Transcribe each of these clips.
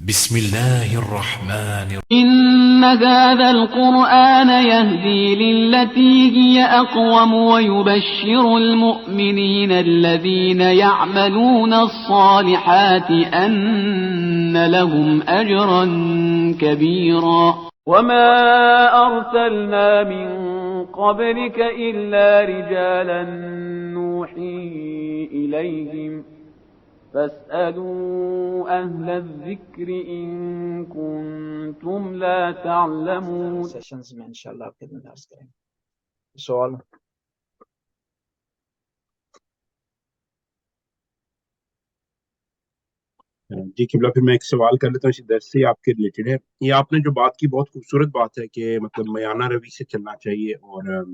بسم الله الرحمن إن هذا القرآن يهدي للتي هي أقوم ويبشر المؤمنين الذين يعملون الصالحات أن لهم أجرا كبيرا وما أرسلنا من قبلك إلا رجالا نوحي إليهم فاسألوا أهل الذكر إن كنتم لا تعلمون. سیشنز میں انشاءاللہ آپ خدمت عرض کریں گے سوال. جی قبلہ، پھر میں ایک سوال کر لیتا ہوں، اسی درس سے آپ کے ریلیٹڈ ہے. یہ آپ نے جو بات کی بہت خوبصورت بات ہے کہ مطلب میانہ روی سے چلنا چاہیے اور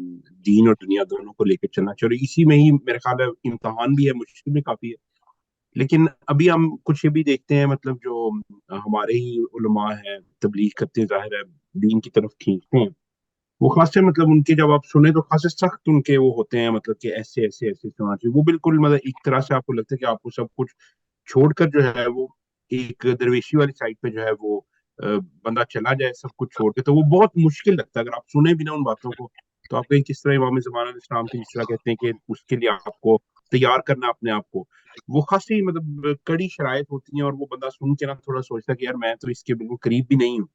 دین اور دنیا دونوں کو لے کے چلنا چاہیے، اور اسی میں ہی میرے خیال ہے امتحان بھی ہے، مشکل بھی کافی ہے. لیکن ابھی ہم کچھ یہ بھی دیکھتے ہیں، مطلب جو ہمارے ہی علماء ہیں تبلیغ کرتے ہیں، ظاہر ہے دین کی طرف کھینچتے ہیں، وہ خاص سے مطلب ان کے جب آپ سنیں تو خاص سخت ان کے وہ ہوتے ہیں، مطلب کہ ایسے ایسے ایسے سنا چاہیے. وہ بالکل مطلب ایک طرح سے آپ کو لگتا ہے کہ آپ کو سب کچھ چھوڑ کر جو ہے وہ ایک درویشی والی سائڈ پہ جو ہے وہ بندہ چلا جائے سب کچھ چھوڑ کے. تو وہ بہت مشکل لگتا ہے اگر آپ سنیں بھی نا ان باتوں کو. تو آپ کہیں کس طرح امام زمان علیہ السلام کی جس طرح کہتے ہیں کہ اس کے لیے آپ کو تیار کرنا اپنے آپ کو، وہ خاصی مطلب کڑی شرائط ہوتی ہیں، اور وہ بندہ سن کے نا تھوڑا سوچتا ہے کہ یار میں تو اس کے بالکل قریب بھی نہیں ہوں.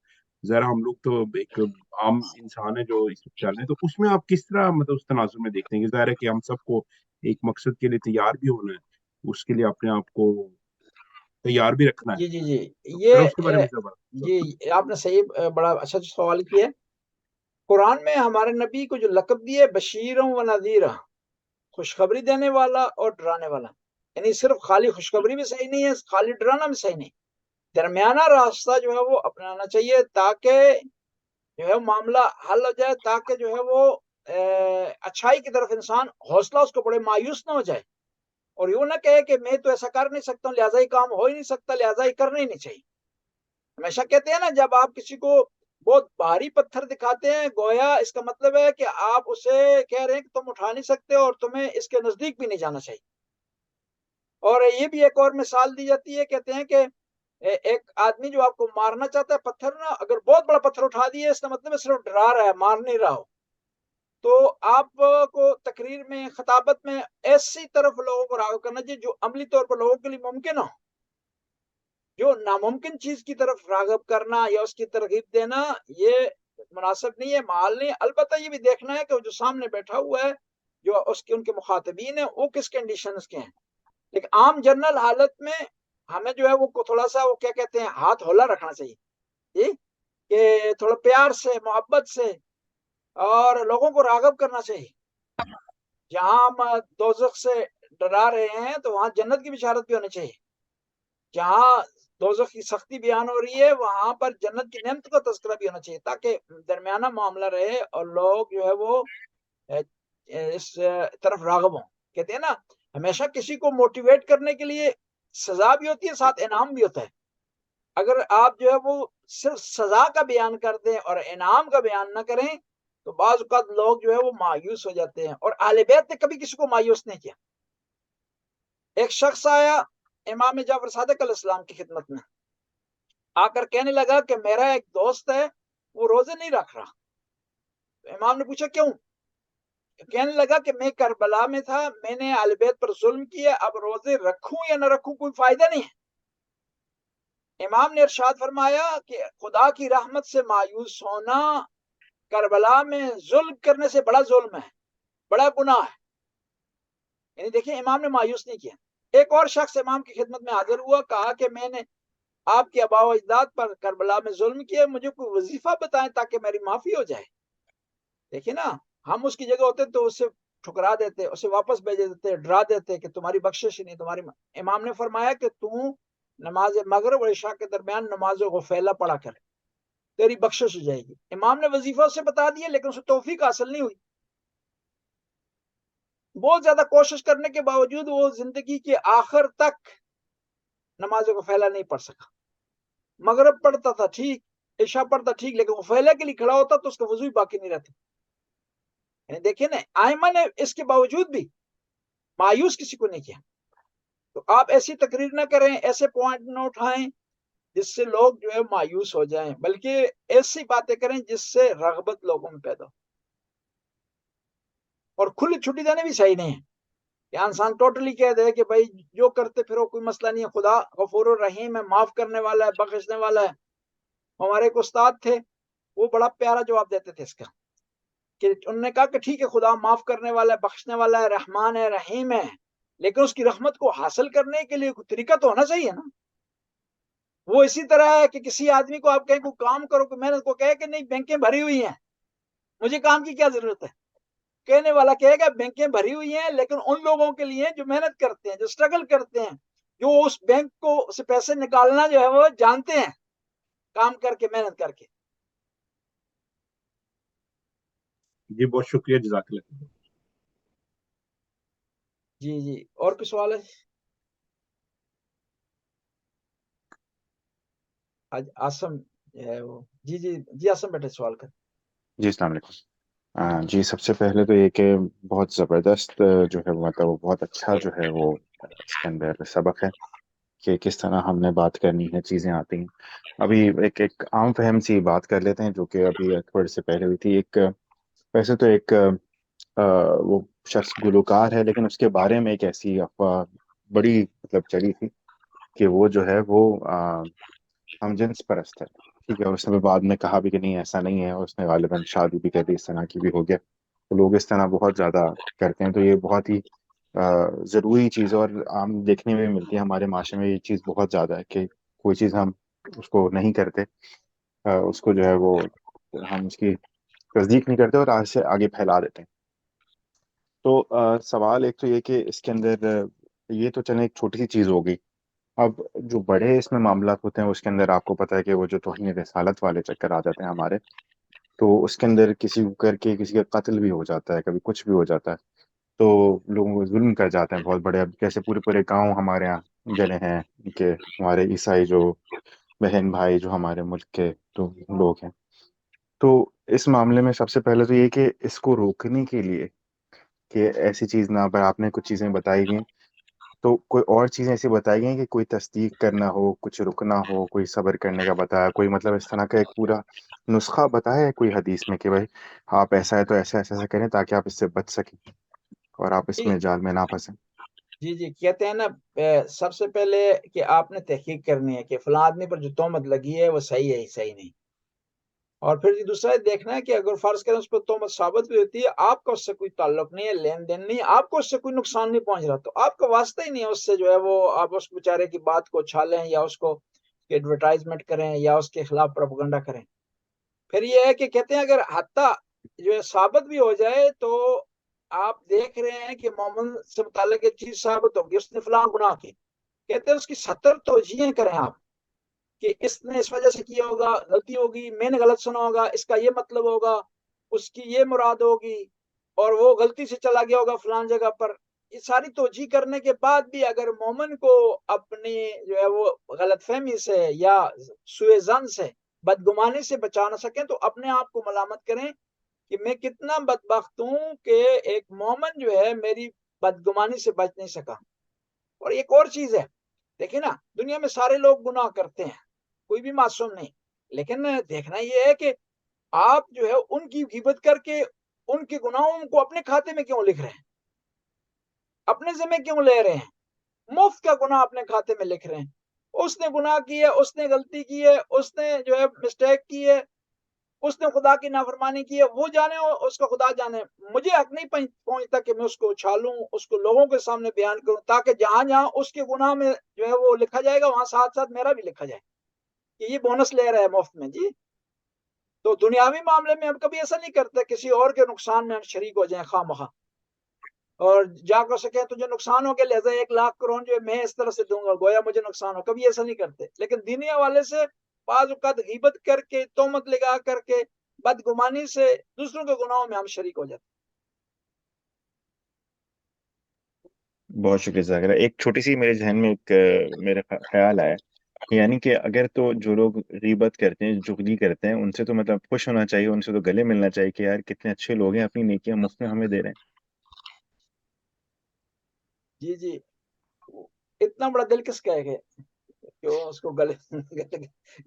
ذرا ہم لوگ تو ایک عام انسان ہے جو اس چل رہے ہیں. تو اس میں آپ کس طرح مطلب اس تناظر میں دیکھتے ہیں کہ ظاہر ہے کہ ہم سب کو ایک مقصد کے لیے تیار بھی ہونا ہے، اس کے لیے اپنے آپ کو تیار بھی رکھنا ہے. جی جی جی ذرا یہ اس کے بارے میں جی آپ نے صحیح بڑا اچھا سوال کیا. قرآن میں ہمارے نبی کو جو لقب دیے بشیروں و نذیرہ، خوشخبری دینے والا اور ڈرانے والا، یعنی صرف خالی خوشخبری بھی صحیح نہیں ہے، خالی ڈرانا بھی صحیح نہیں، درمیانہ راستہ جو ہے وہ اپنانا چاہیے تاکہ جو ہے معاملہ حل ہو جائے، تاکہ جو ہے وہ اچھائی کی طرف انسان حوصلہ اس کو بڑے مایوس نہ ہو جائے، اور یوں نہ کہے کہ میں تو ایسا کر نہیں سکتا ہوں، لہٰذا ہی کام ہو ہی نہیں سکتا، لہٰذا ہی کرنا ہی نہیں چاہیے. ہمیشہ کہتے ہیں نا، جب آپ کسی کو بہت بھاری پتھر دکھاتے ہیں گویا اس کا مطلب ہے کہ آپ اسے کہہ رہے ہیں کہ تم اٹھا نہیں سکتے اور تمہیں اس کے نزدیک بھی نہیں جانا چاہیے. اور یہ بھی ایک اور مثال دی جاتی ہے، کہتے ہیں کہ ایک آدمی جو آپ کو مارنا چاہتا ہے پتھر نا، اگر بہت بڑا پتھر اٹھا دیے اس کا مطلب ہے صرف ڈرا رہا ہے، مار نہیں رہا ہو. تو آپ کو تقریر میں خطابت میں ایسی طرف لوگوں کو راغب کرنا چاہیے جو عملی طور پر لوگوں کے لیے ممکن ہو. جو ناممکن چیز کی طرف راغب کرنا یا اس کی ترغیب دینا یہ مناسب نہیں ہے، محال نہیں ہے. البتہ یہ بھی دیکھنا ہے کہ جو سامنے بیٹھا ہوا ہے، جو ان کے مخاطبین ہیں، وہ کس کنڈیشنز کے ہیں. لیکن عام جنرل حالت میں ہمیں جو ہے وہ تھوڑا سا وہ کیا کہتے ہیں ہاتھ ہولا رکھنا چاہیے، کہ تھوڑا پیار سے محبت سے اور لوگوں کو راغب کرنا چاہیے. جہاں ہم دوزخ سے ڈرا رہے ہیں تو وہاں جنت کی بشارت بھی ہونی چاہیے. جہاں دوزخ کی سختی بیان ہو رہی ہے وہاں پر جنت کی نعمت کا تذکرہ بھی ہونا چاہیے، تاکہ درمیانہ معاملہ رہے اور لوگ جو ہے وہ اس طرف راغب ہوں. کہتے ہیں نا، ہمیشہ کسی کو موٹیویٹ کرنے کے لیے سزا بھی ہوتی ہے، ساتھ انعام بھی ہوتا ہے. اگر آپ جو ہے وہ صرف سزا کا بیان کر دیں اور انعام کا بیان نہ کریں تو بعض اوقات لوگ جو ہے وہ مایوس ہو جاتے ہیں، اور اہل بیت نے کبھی کسی کو مایوس نہیں کیا. ایک شخص آیا امام جعفر صادق علیہ السلام کی خدمت میں، آ کر کہنے لگا کہ میرا ایک دوست ہے وہ روزے نہیں رکھ رہا. تو امام نے پوچھا کیوں؟ کہنے لگا کہ میں کربلا میں تھا، میں نے اہل بیت پر ظلم کیا، اب روزے رکھوں یا نہ رکھوں کوئی فائدہ نہیں ہے. امام نے ارشاد فرمایا کہ خدا کی رحمت سے مایوس ہونا کربلا میں ظلم کرنے سے بڑا ظلم ہے، بڑا گناہ ہے. یعنی دیکھیں امام نے مایوس نہیں کیا. ایک اور شخص امام کی خدمت میں حاضر ہوا، کہا کہ میں نے آپ کے آباء و اجداد پر کربلا میں ظلم کیا، مجھے کوئی وظیفہ بتائیں تاکہ میری معافی ہو جائے. دیکھیں نا، ہم اس کی جگہ ہوتے تو اسے ٹھکرا دیتے، اسے واپس بھیج دیتے، ڈرا دیتے کہ تمہاری بخشش نہیں تمہاری. امام نے فرمایا کہ تو نماز مغرب اور عشاء کے درمیان نماز غفیلہ پڑھا کر، تیری بخشش ہو جائے گی. امام نے وظیفہ اسے بتا دیا لیکن اسے توفیق حاصل نہیں ہوئی. بہت زیادہ کوشش کرنے کے باوجود وہ زندگی کے آخر تک نماز غفیلہ نہیں پڑھ سکا. مغرب پڑھتا تھا ٹھیک، عشاء پڑھتا ٹھیک، لیکن غفیلہ کے لیے کھڑا ہوتا تو اس کا وضو ہی باقی نہیں رہتا. یعنی دیکھیں نا، ائمہ نے اس کے باوجود بھی مایوس کسی کو نہیں کیا. تو آپ ایسی تقریر نہ کریں، ایسے پوائنٹ نہ اٹھائیں جس سے لوگ جو ہے مایوس ہو جائیں، بلکہ ایسی باتیں کریں جس سے رغبت لوگوں میں پیدا ہو. اور کھلی چھٹی دینے بھی صحیح نہیں ہے کہ انسان ٹوٹلی کہہ دے کہ بھائی جو کرتے پھرو کوئی مسئلہ نہیں ہے، خدا غفور الرحیم ہے، معاف کرنے والا ہے، بخشنے والا ہے. ہمارے ایک استاد تھے، وہ بڑا پیارا جواب دیتے تھے اس کا، کہ انہوں نے کہا کہ ٹھیک ہے خدا معاف کرنے والا ہے، بخشنے والا ہے، رحمان ہے، رحیم ہے، لیکن اس کی رحمت کو حاصل کرنے کے لیے کوئی طریقہ تو ہونا چاہیے نا. وہ اسی طرح ہے کہ کسی آدمی کو آپ کہیں کوئی کام کرو، کوئی محنت کو کہے کہ نہیں بینکیں بھری ہوئی ہیں، مجھے کام کی کیا ضرورت ہے. کہنے والا کہے گا بینکیں بھری ہوئی ہیں، لیکن ان لوگوں کے لیے جو محنت کرتے ہیں، جو اسٹرگل کرتے ہیں، جو اس بینک کو سے پیسے نکالنا جو ہے وہ جانتے ہیں، کام کر کے، محنت کر کے. جی بہت شکریہ، جزاک اللہ. جی جی، اور کوئی سوال ہے؟ آج آسم ہے وہ. جی جی جی، آسم بیٹھے سوال کر. جی السلام علیکم. جی سب سے پہلے تو یہ کہ بہت زبردست جو ہے مطلب وہ بہت اچھا جو ہے وہ اس کے اندر سبق ہے کہ کس طرح ہم نے بات کرنی ہے، چیزیں آتی ہیں. ابھی ایک عام فہم سی بات کر لیتے ہیں جو کہ ابھی تھوڑے سے پہلے ہوئی تھی. ویسے تو ایک وہ شخص گلوکار ہے، لیکن اس کے بارے میں ایک ایسی افواہ بڑی مطلب چلی تھی کہ وہ جو ہے وہ ہم جنس پرست ہے. ٹھیک ہے، اور اس نے بعد میں کہا بھی کہ نہیں ایسا نہیں ہے، اور اس نے غالباً شادی بھی کر دی، اس طرح کی بھی ہو گیا. تو لوگ اس طرح بہت زیادہ کرتے ہیں، تو یہ بہت ہی ضروری چیز ہے، اور عام دیکھنے میں ملتی ہے ہمارے معاشرے میں. یہ چیز بہت زیادہ ہے کہ کوئی چیز ہم اس کو نہیں کرتے، اس کو جو ہے وہ ہم اس کی تصدیق نہیں کرتے اور آج سے آگے پھیلا دیتے ہیں. تو سوال ایک تو یہ کہ اس کے اندر یہ تو چلیں ایک چھوٹی سی چیز ہوگی. اب جو بڑے اس میں معاملات ہوتے ہیں اس کے اندر آپ کو پتہ ہے کہ وہ جو توہین رسالت والے چکر آ جاتے ہیں ہمارے، تو اس کے اندر کسی کو کر کے کسی کا قتل بھی ہو جاتا ہے، کبھی کچھ بھی ہو جاتا ہے، تو لوگوں کو ظلم کر جاتے ہیں بہت بڑے. اب جیسے پورے پورے گاؤں ہمارے یہاں جلے ہیں کہ ہمارے عیسائی جو بہن بھائی جو ہمارے ملک کے جو لوگ ہیں. تو اس معاملے میں سب سے پہلے تو یہ کہ اس کو روکنے کے لیے کہ ایسی چیز نہ، پر آپ نے کچھ چیزیں بتائی گئیں، تو کوئی اور چیزیں ایسی بتائی گئی کہ کوئی تصدیق کرنا ہو، کچھ رکنا ہو، کوئی صبر کرنے کا بتایا، کوئی مطلب اس طرح کا ایک پورا نسخہ بتایا ہے کوئی حدیث میں کہ بھائی آپ ایسا ہے تو ایسا ایسا ایسا کریں تاکہ آپ اس سے بچ سکیں اور آپ اس میں جال میں نہ پھنسیں؟ جی جی، کہتے ہیں نا سب سے پہلے کہ آپ نے تحقیق کرنی ہے کہ فلاں آدمی پر جو تہمت لگی ہے وہ صحیح ہے صحیح نہیں. اور پھر دوسرا دیکھنا ہے کہ اگر فرض کریں اس پر تہمت ثابت بھی ہوتی ہے، آپ کا اس سے کوئی تعلق نہیں ہے، لین دین نہیں، آپ کو اس سے کوئی نقصان نہیں پہنچ رہا، تو آپ کا واسطہ ہی نہیں ہے اس سے جو ہے وہ آپ اس بیچارے کی بات کو چھالیں یا اس کو ایڈورٹائزمنٹ کریں یا اس کے خلاف پروپیگنڈا کریں. پھر یہ ہے کہ کہتے ہیں اگر حتیٰ جو ہے ثابت بھی ہو جائے تو آپ دیکھ رہے ہیں کہ مومن سے متعلق ایک چیز ثابت ہوگی، اس نے فلاں گناہ کی، کہتے ہیں اس کی 70 توجیہیں کریں آپ کہ اس نے اس وجہ سے کیا ہوگا، غلطی ہوگی، میں نے غلط سنا ہوگا، اس کا یہ مطلب ہوگا، اس کی یہ مراد ہوگی، اور وہ غلطی سے چلا گیا ہوگا فلان جگہ پر. یہ ساری توجیہ کرنے کے بعد بھی اگر مومن کو اپنی جو ہے وہ غلط فہمی سے یا سوء ظن سے، بدگمانی سے بچا نہ سکیں تو اپنے آپ کو ملامت کریں کہ میں کتنا بدبخت ہوں کہ ایک مومن جو ہے میری بدگمانی سے بچ نہیں سکا. اور ایک اور چیز ہے، دیکھیں نا دنیا میں سارے لوگ گناہ کرتے ہیں، کوئی بھی معصوم نہیں، لیکن دیکھنا یہ ہے کہ آپ جو ہے ان کی غیبت کر کے ان کے گناہوں کو اپنے کھاتے میں کیوں لکھ رہے ہیں، اپنے ذمہ کیوں لے رہے ہیں، مفت کا گناہ اپنے کھاتے میں لکھ رہے ہیں. اس نے گناہ کی ہے، اس نے غلطی کی ہے، اس نے جو ہے مسٹیک کی ہے، اس نے خدا کی نافرمانی کی ہے، وہ جانے اس کا خدا جانے. مجھے حق نہیں پہنچتا کہ میں اس کو اچھالوں، اس کو لوگوں کے سامنے بیان کروں، تاکہ جہاں جہاں اس کے گناہ میں جو ہے وہ لکھا جائے گا وہاں ساتھ ساتھ میرا بھی لکھا جائے کہ یہ بونس لے رہا ہے مفت میں. جی تو دنیاوی معاملے میں ہم کبھی ایسا نہیں کرتے کسی اور کے نقصان میں ہم شریک ہو جائیں خواہ مخواہ، اور جا کر سکے تجھے نقصان ہو گیا لہذا 1,00,000 کروڑ جو میں اس طرح سے دوں گا گویا مجھے نقصان ہو. کبھی ایسا نہیں کرتے، لیکن دینی حوالے سے بعض اوقات غیبت کر کے، تہمت لگا کر کے، بدگمانی سے دوسروں کے گناہوں میں ہم شریک ہو جاتے. بہت شکریہ جزاک اللہ. ایک چھوٹی سی میرے ذہن میں ایک میرا خیال آیا، یعنی کہ اگر تو جو لوگ غیبت کرتے ہیں، چغلی کرتے ہیں، ان سے تو مطلب خوش ہونا چاہیے، ان سے تو گلے ملنا چاہیے کہ یار کتنے اچھے لوگ ہیں، اپنی نیکیاں مفت میں ہمیں دے رہے ہیں. جی جی، اتنا بڑا دل کس کا ہے کہ کہ وہ اس کو گلے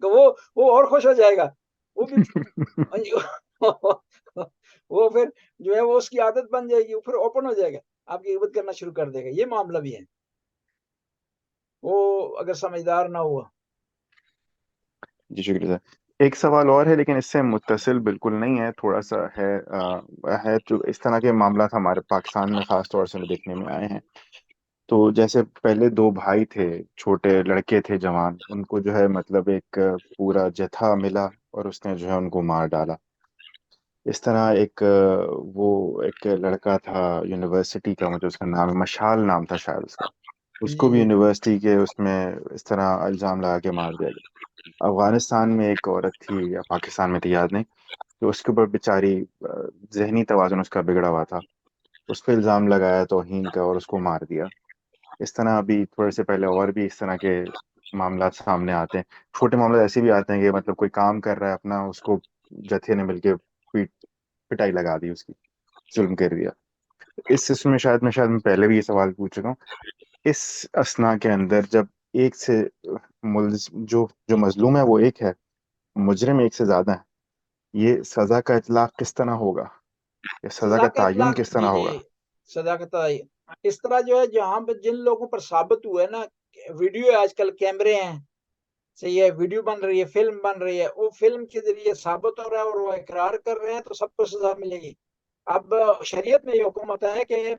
کہ وہ اور خوش ہو جائے گا، وہ بھی وہ پھر جو ہے وہ اس کی عادت بن جائے گی، وہ پھر اوپن ہو جائے گا، آپ کی عبادت کرنا شروع کر دے گا. یہ معاملہ بھی ہے وہ اگر سمجھدار نہ ہوا. جی شکریہ سر. ایک سوال اور ہے لیکن اس سے متصل بالکل نہیں ہے، تھوڑا سا ہے جو اس طرح کے معاملات ہمارے پاکستان میں خاص طور سے دیکھنے میں آئے ہیں. تو جیسے پہلے دو بھائی تھے، چھوٹے لڑکے تھے جوان، ان کو جو ہے مطلب ایک پورا جتھا ملا اور اس نے جو ہے ان کو مار ڈالا. اس طرح وہ ایک لڑکا تھا یونیورسٹی کا، مجھے اس کا نام مشال نام تھا شاید اس کا، اس کو بھی جی یونیورسٹی کے اس میں اس طرح الزام لگا کے مار دیا گیا. افغانستان میں ایک عورت تھی، یا پاکستان میں تھی یاد نہیں، تو اس کے اوپر بیچاری ذہنی توازن اس کا بگڑا ہوا تھا، اس پہ الزام لگایا توہین کا اور اس کو مار دیا. اس طرح ابھی تھوڑے سے پہلے اور بھی اس طرح کے معاملات سامنے آتے ہیں. چھوٹے معاملات ایسے بھی آتے ہیں کہ مطلب کوئی کام کر رہا ہے اپنا، اس کو جتھے نے مل کے پٹائی لگا دی، اس کی ظلم کر دیا. اس سلسلے میں شاید میں پہلے بھی یہ سوال پوچھ چکا ہوں. اس اسنا کے اندر جب ایک سے جو مظلوم ہے وہ ایک ہے، مجرم ایک سے زیادہ ہے، یہ سزا کا اطلاق کس طرح ہوگا، یا سزا کا سزا کا تعین اطلاق. کس طرح جی ہوگا؟ سزا کا تعین اس طرح جو ہے جہاں پہ جن لوگوں پر ثابت ہوا ہے نا، ویڈیو ہے، آج کل کیمرے ہیں، صحیح ہے، ویڈیو بن رہی ہے، فلم بن رہی ہے، وہ فلم کے ذریعے ثابت ہو رہا ہے اور وہ اقرار کر رہے ہیں، تو سب کو سزا ملے گی. اب شریعت میں یہ حکم ہوتا ہے کہ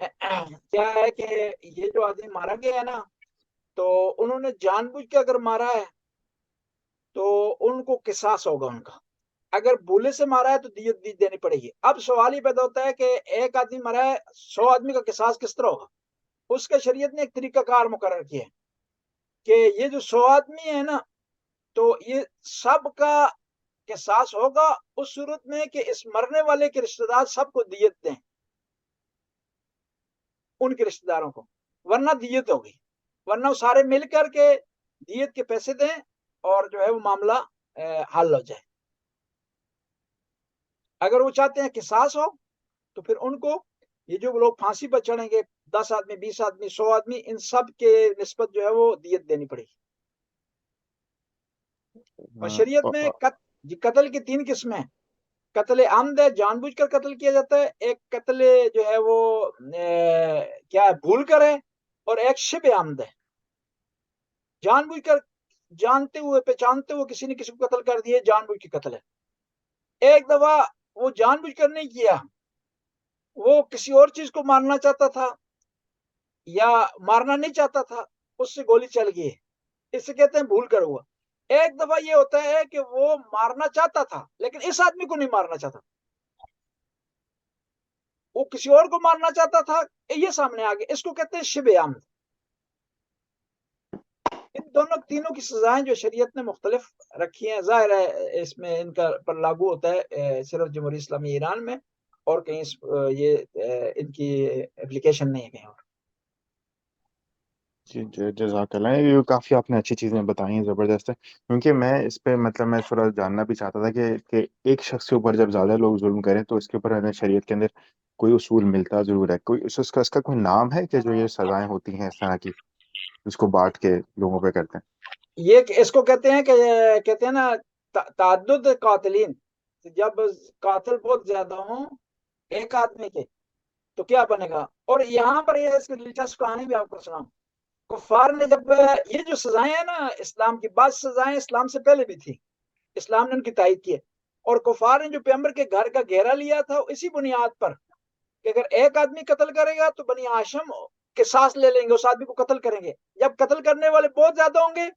کیا ہے کہ یہ جو آدمی مارا گیا ہے نا، تو انہوں نے جان بوجھ کے اگر مارا ہے تو ان کو قصاص ہوگا ان کا. اگر بھولے سے مارا ہے تو دیت دینی پڑے گی. اب سوال ہی پیدا ہوتا ہے کہ ایک آدمی مرا ہے، 100 آدمی کا قصاص کس طرح ہوگا؟ اس کے شریعت نے ایک طریقہ کار مقرر کیا ہے کہ یہ جو 100 آدمی ہے نا، تو یہ سب کا قصاص ہوگا اس صورت میں کہ اس مرنے والے کے رشتہ دار سب کو دیت دیں، ان کے رشتہ داروں کو، ورنہ دیت ہوگی، ورنہ وہ سارے مل کر کے دیت کے پیسے دیں اور جو ہے وہ معاملہ حل ہو جائے. اگر وہ چاہتے ہیں قصاص ہو تو پھر ان کو یہ جو لوگ پھانسی پر چڑھیں گے، 10 آدمی، 20 آدمی، 100 آدمی، ان سب کے نسبت جو ہے وہ دیت دینی پڑے گی. اور شریعت میں قتل کی 3 قسمیں ہیں. قتل عمد ہے، جان بوجھ کر قتل کیا جاتا ہے. ایک قتل جو ہے وہ کیا ہے، بھول کر ہے. اور ایک شبہ عمد ہے، جان بوجھ کر، جانتے ہوئے پہچانتے ہوئے کسی نے کسی کو قتل کر دیا، جان بوجھ کے قتل ہے. ایک دفعہ وہ جان بوجھ کر نہیں کیا، وہ کسی اور چیز کو مارنا چاہتا تھا یا مارنا نہیں چاہتا تھا، اس سے گولی چل گئی، اس سے کہتے ہیں بھول کر ہوا. ایک دفعہ یہ ہوتا ہے کہ وہ مارنا چاہتا تھا لیکن اس آدمی کو نہیں مارنا چاہتا، وہ کسی اور کو مارنا چاہتا تھا، یہ سامنے آ گیا، اس کو کہتے ہیں شبہ عمد. ان دونوں تینوں کی سزائیں جو شریعت نے مختلف رکھی ہیں، ظاہر ہے اس میں ان کا پر لاگو ہوتا ہے صرف جمہوریہ اسلامی ایران میں، اور کہیں یہ ان کی اپلیکیشن نہیں ہے کہیں اور. جی جزاک اللہ. یہ کافی آپ نے اچھی چیزیں بتائی ہیں، زبردست ہے. کیونکہ میں اس پہ مطلب میں تھوڑا جاننا بھی چاہتا تھا کہ ایک شخص کے اوپر جب زیادہ لوگ ظلم کریں تو اس کے اوپر ہمیں شریعت کے اندر کوئی اصول ملتا ضرور ہے، کوئی اس کا کوئی نام ہے کہ جو یہ سزائیں ہوتی ہیں اس طرح کی، اس کو بانٹ کے لوگوں پہ کرتے ہیں؟ یہ اس کو کہتے ہیں کہ کہتے ہیں نا تعدد قاتلین. جب قاتل بہت زیادہ ہوں ایک آدمی کے تو کیا بنے گا. اور یہاں پر یہ اس کی دلچسپ کہانی بھی آپ کو سناؤں. کفار نے جب یہ جو سزائیں ہیں نا، اسلام کی بعض سزائیں اسلام سے پہلے بھی تھی، اسلام نے ان کی تائید کی ہے. اور کفار نے جو پیغمبر کے گھر کا گھیرا لیا تھا اسی بنیاد پر کہ اگر ایک آدمی قتل کرے گا تو بنی ہاشم قصاص لے لیں گے، اس آدمی کو قتل کریں گے. جب قتل کرنے والے بہت زیادہ ہوں گے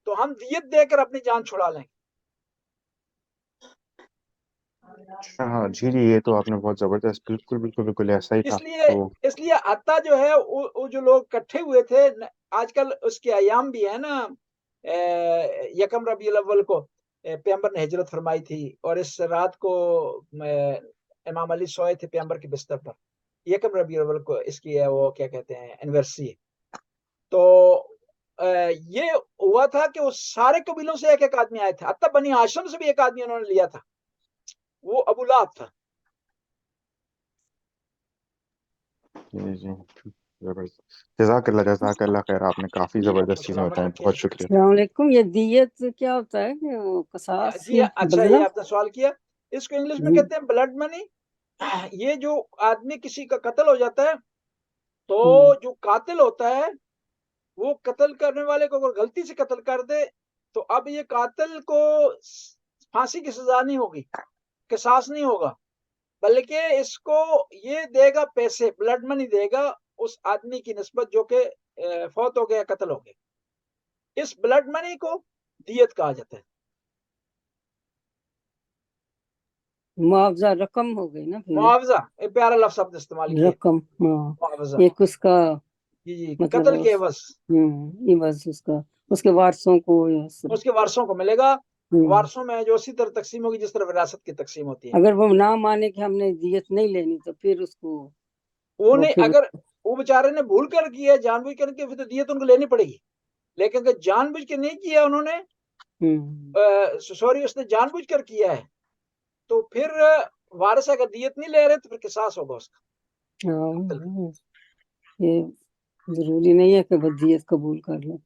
تو ہم دیت دے کر اپنی جان چھڑا لیں گے. ہاں جی جی، یہ تو آپ نے بہت زبردست، بالکل بالکل بالکل ایسا ہی تھا. تو اس لیے حتیٰ جو ہے وہ جو لوگ کٹھے ہوئے تھے، آج کل اس کے ایام بھی ہے نا، 1 ربیع الاول کو پیغمبر نے ہجرت فرمائی تھی اور اس رات کو امام علی سوئے تھے پیغمبر کے بستر پر. 1 ربیع الاول کو اس کی وہ کیا کہتے ہیں اینیورسری. تو یہ ہوا تھا کہ وہ سارے قبیلوں سے ایک ایک آدمی آئے تھے، حتیٰ بنی ہاشم سے بھی ایک آدمی انہوں نے لیا تھا، وہ ابو لہب تھا. جی جی زبردست. جزاک اللہ خیر. آپ نے کافی جی آپ کو زبردست چیزیں سلامت بتائیں. رکھے. بہت شکریہ. السلام علیکم. یہ دیت کیا ہوتا ہے کہ وہ قصاص جی اچھا، بدلہ؟ یہ آپ نے سوال کیا. اس کو انگلش میں جی کہتے ہیں بلڈ منی. یہ جو آدمی کسی کا قتل ہو جاتا ہے تو جو قاتل ہوتا ہے وہ قتل کرنے والے کو اگر غلطی سے قتل کر دے تو اب یہ قاتل کو پھانسی کی سزا نہیں ہوگی، قصاص نہیں ہوگا، بلکہ اس کو یہ دے گا پیسے، بلڈ منی دے گا اس آدمی کی نسبت جو کہ فوت ہو گیا، قتل ہو گیا. اس بلڈ منی کو دیت کہا جاتا ہے. معاوضہ رقم ہو گئی نا پھر. معاوضہ ایک پیارا لفظ آپ نے استعمال کیا، رقم، ہاں، معاوضہ. ایک اس کا جی جی، مطلب قتل کے عوض عوض اس کے وارثوں کو اس کے وارثوں کو ملے گا. وارثوں میں جو اسی طرح تقسیم ہوگی جس طرح وراثت کی تقسیم ہوتی ہے. اگر وہ نہ مانے کہ ہم نے دیت نہیں لینی تو پھر اس کو اگر وہ بیچارے نے بھول کر کیا، جان بوجھ کر کے، پھر تو دیت ان کو لینی پڑے گی. لیکن اگر جان بوجھ کے نہیں کیا انہوں نے، اس نے جان بوجھ کر کیا ہے، تو پھر وارث اگر دیت نہیں لے رہے تو پھر قصاص ہوگا اس کا. یہ ضروری نہیں ہے کہ وہ دیت قبول کر لیں.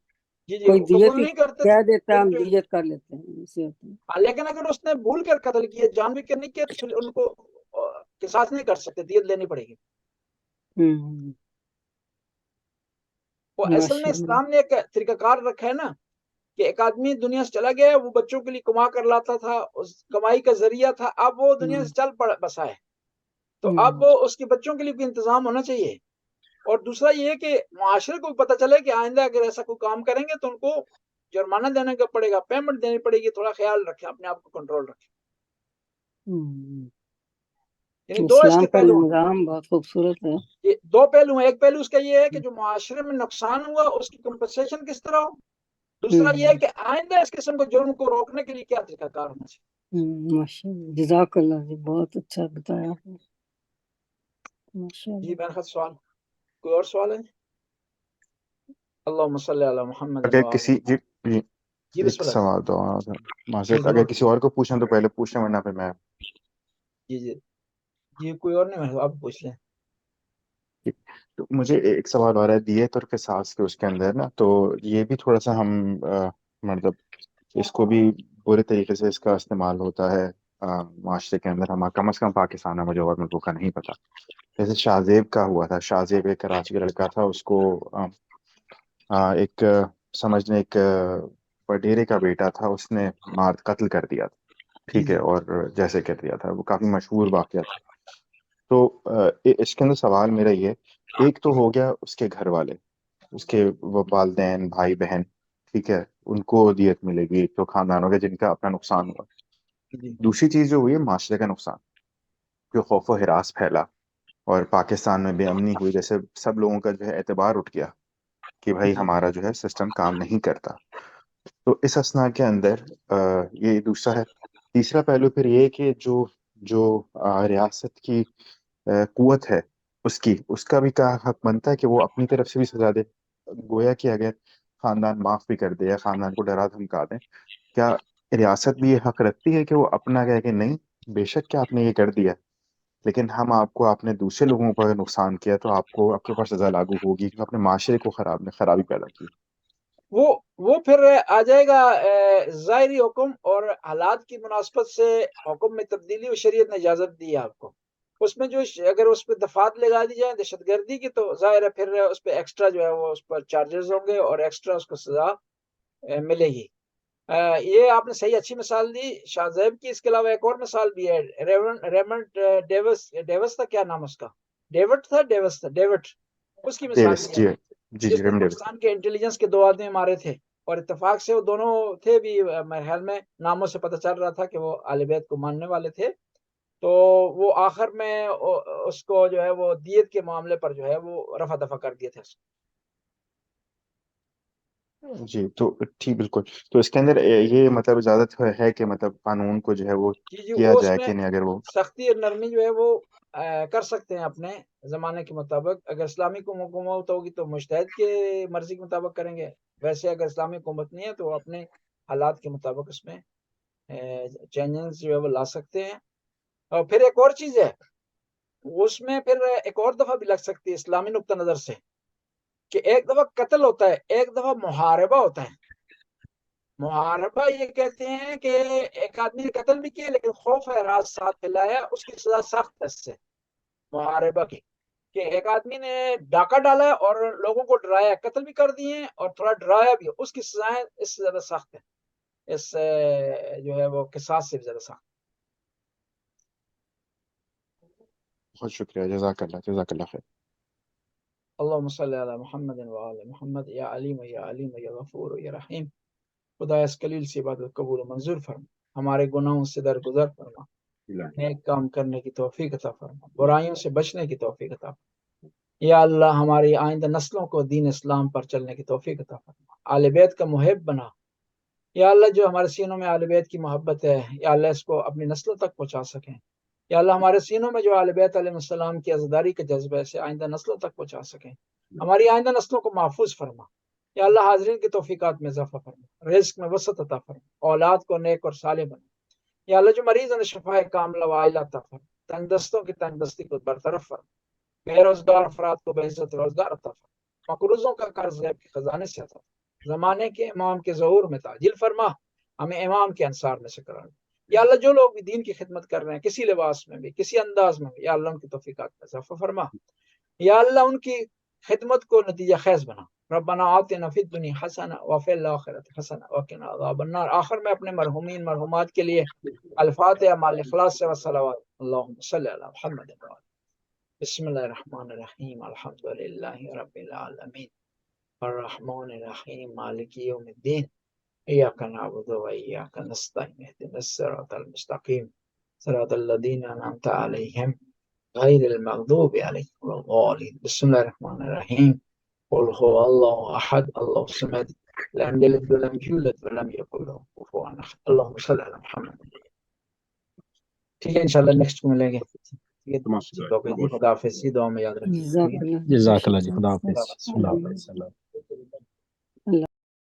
جی جی، کوئی دیت قبول ہی نہیں کرتے کہہ دیتا ہے ہم پھر دیت کر لیتے ہیں، اسے ہوتا ہے. لیکن اگر اس نے بھول کر قتل کیا، جان بوجھ کر نہیں کیا، تو پھر ان کو قصاص نہیں کر سکتے، دیت لینی پڑے گی. وہ اصل میں اسلام نے ایک طریقہ کار رکھا ہے نا کہ ایک آدمی دنیا سے چلا گیا، وہ بچوں کے لیے کما کر لاتا تھا، اس کمائی کا ذریعہ تھا، اب وہ دنیا سے چل بسا ہے، تو اب اس کے بچوں کے لیے بھی انتظام ہونا چاہیے. اور دوسرا یہ کہ معاشرے کو پتہ چلے کہ آئندہ اگر ایسا کوئی کام کریں گے تو ان کو جرمانہ دینے کا پڑے گا، پیمنٹ دینی پڑے گی. تھوڑا خیال رکھیں، اپنے آپ کو کنٹرول رکھیں. یعنی دو اس اسلام کے کا پہلو ہیں. نظام بہت خوبصورت ہے. یہ دو پہلو ہیں. ایک پہلو اس کا یہ ہے کہ جو معاشرے میں نقصان ہوا اس کی کمپنسیشن کس طرح ہو. دوسرا یہ ہے کہ آئندہ اس قسم کے جرم کو روکنے کے لیے کیا طریقہ کار ہونا چاہیے. ماشاءاللہ، جزاک اللہ جی، بہت اچھا بتایا آپ نے. جی میرے خاص سوال، کوئی اور سوال ہے؟ اللہم صلی علی محمد. اگر کسی جی ایک بسم اللہ. سوال تو معذرت، اگر کسی اور کو پوچھنا تو پہلے پوچھیں، ورنہ پھر میں. جی جی جی، کوئی اور نہیں، آپ پوچھ لیں. تو مجھے ایک سوال اور ہے دیت اور قصاص کے، اس کے اندر نا، تو یہ بھی تھوڑا سا ہم مطلب اس کو بھی برے طریقے سے اس کا استعمال ہوتا ہے معاشرے کے اندر. ہم کم از کم پاکستان میں، مجھے اور ملکوں کا نہیں پتا. جیسے شاہ زیب کا ہوا تھا. شاہ زیب ایک کراچی کا لڑکا تھا، اس کو ایک سمجھ لیں ایک وڈیرے کا بیٹا تھا، اس نے قتل کر دیا تھا. ٹھیک ہے، اور جیسے کر دیا تھا، وہ کافی مشہور واقعہ تھا. تو اس کے اندر سوال میرا یہ، ایک تو ہو گیا اس کے گھر والے، اس کے والدین، بھائی بہن، ٹھیک ہے، ان کو دیت ملے گی. تو خاندان ہو گیا جن کا اپنا نقصان ہوا. دوسری چیز جو ہوئی ہے معاشرے کا نقصان، جو خوف و ہراس پھیلا اور پاکستان میں بے امنی ہوئی، جیسے سب لوگوں کا جو ہے اعتبار اٹھ گیا کہ بھائی ہمارا جو ہے سسٹم کام نہیں کرتا. تو اس اسنا کے اندر یہ دوسرا ہے. تیسرا پہلو پھر یہ کہ جو ریاست کی قوت ہے، اس کا بھی کیا حق بنتا ہے کہ وہ اپنی طرف سے بھی سزا دے. گویا کہ اگر خاندان معاف بھی کر دے یا خاندان کو ڈرا دھمکا دیں، کیا ریاست بھی یہ حق رکھتی ہے کہ وہ اپنا کہے کہ نہیں، بے شک کہ آپ نے یہ کر دیا، لیکن ہم آپ نے دوسرے لوگوں پر نقصان کیا تو آپ کے اوپر سزا لاگو ہوگی کیونکہ اپنے معاشرے کو خرابی پیدا کی. وہ پھر آ جائے گا ظاہری حکم، اور حالات کی مناسبت سے حکم میں تبدیلی، و شریعت نے اجازت دی ہے آپ کو. اس میں جو اگر اس پہ دفعات لگا دی جائیں دہشت گردی کی، تو ظاہر ہے پھر اس پہ ایکسٹرا جو ہے وہ اس پر چارجز ہوں گے اور ایکسٹرا اس کو سزا ملے گی. یہ آپ نے صحیح اچھی مثال دی شاہ زیب کی. اس کے علاوہ ایک اور مثال بھی ہے، ریمنڈ ڈیوس تھا، کیا نام اس کا، ڈیوٹ، اس کی مثال ڈیوس، دی ہے، جی جس نے ریم ڈیوس. پاکستان کے انٹیلیجنس کے 2 آدمی مارے تھے، اور اتفاق سے وہ دونوں تھے بھی، میرے خیال میں ناموں سے پتہ چل رہا تھا کہ وہ اہل بیت کو ماننے والے تھے. تو وہ آخر میں اس کو جو ہے وہ دیت کے معاملے پر جو ہے وہ رفع دفع کر دیے تھے. جی تو ٹھیک، بالکل. تو اس کے اندر یہ مطلب اجازت ہے کہ مطلب قانون کو جو ہے وہ جی کیا وہ اس جائے میں کہ نہیں، اگر وہ سختی اور نرمی جو ہے وہ کر سکتے ہیں اپنے زمانے کے مطابق. اگر اسلامی حکومت ہوگی تو مجتہد کے مرضی کے مطابق کریں گے، ویسے اگر اسلامی حکومت نہیں ہے تو اپنے حالات کے مطابق اس میں چینجز جو ہے وہ لا سکتے ہیں. اور پھر ایک اور چیز ہے، اس میں پھر ایک اور دفعہ بھی لگ سکتی ہے اسلامی نقطہ نظر سے. کہ ایک دفعہ قتل ہوتا ہے، ایک دفعہ محاربہ ہوتا ہے. محاربہ یہ کہتے ہیں کہ ایک آدمی نے قتل بھی کیا لیکن خوف راز ساتھ پھیلایا، اس کی سزا سخت ہے اس سے محاربہ کی. کہ ایک آدمی نے ڈاکہ ڈالا اور لوگوں کو ڈرایا، قتل بھی کر دیے اور تھوڑا ڈرایا بھی، اس کی سزائیں اس سے زیادہ سخت ہے، اس جو ہے وہ قصاص سے بھی زیادہ سخت. بہت شکریہ، جزاک اللہ خیر. اللہم صلی علی محمد وآل محمد. یا علیم یا علیم یا غفور یا رحیم. خدا اس کلیل سی عبادت قبول و منظور فرما، ہمارے گناہوں سے درگزر فرما، نیک کام کرنے کی توفیق عطا فرما، برائیوں سے بچنے کی توفیق عطا فرما. یا اللہ ہماری آئندہ نسلوں کو دین اسلام پر چلنے کی توفیق عطا فرما، آل بیت کا محب بنا. یا اللہ جو ہمارے سینوں میں آل بیت کی محبت ہے، یا اللہ اس کو اپنی نسلوں تک پہنچا سکیں. یا اللہ ہمارے سینوں میں جو آل بیت علیہ السلام کی عزاداری کا جذبہ ہے اسے آئندہ نسلوں تک پہنچا سکیں، ہماری آئندہ نسلوں کو محفوظ فرما. یا اللہ حاضرین کی توفیقات میں اضافہ فرما، رزق میں وسعت عطا فرما، اولاد کو نیک اور صالح بنا. یا اللہ جو مریض ہیں شفا کاملہ و عاجلہ عطا فرما، تنگ دستوں کی تنگ دستی کو برطرف فرما، بے روزگار افراد کو بعزت روزگار عطا فرما، مقروضوں کا قرض غیب کے خزانے سے عطا فرما، زمانے کے امام کے ظہور میں تعجیل فرما، ہمیں امام کے انصار میں سے قرار دے. یا اللہ جو لوگ بھی دین کی خدمت کر رہے ہیں کسی لباس میں بھی کسی انداز میں بھی، یا اللہ ان کی توفیقات میں اضافہ فرما. یا اللہ ان کی خدمت کو نتیجہ خیز بنا. ربنا آتنا فی الدنیا حسنہ وفی الآخرۃ حسنہ وقنا عذاب النار. آخر میں اپنے مرحومین مرحومات کے لیے الفاتحہ مع اخلاص سے والصلوات. اللہم صلی علی محمد. بسم اللہ الرحمن الرحیم. الحمد للہ رب العالمین الرحمن الرحیم مالک یوم الدین ایاک نعبد و ایاک نستعین اهدنا الصراط المستقیم صراط الذین انعمت علیہم غیر المغضوب علیہم ولا الضالین. بسم اللہ الرحمن الرحیم. قل هو اللہ احد اللہ الصمد لم یلد ولم یولد ولم یکن له کفوا احد. اللہم صلی علی محمد. ٹھیک ہے انشاءاللہ نیکسٹ کو ملیں گے. خدا حافظ. دعا میں یاد رکھیں. جزاک اللہ. جزاک اللہ جی. خدا حافظ. اللہ حافظ.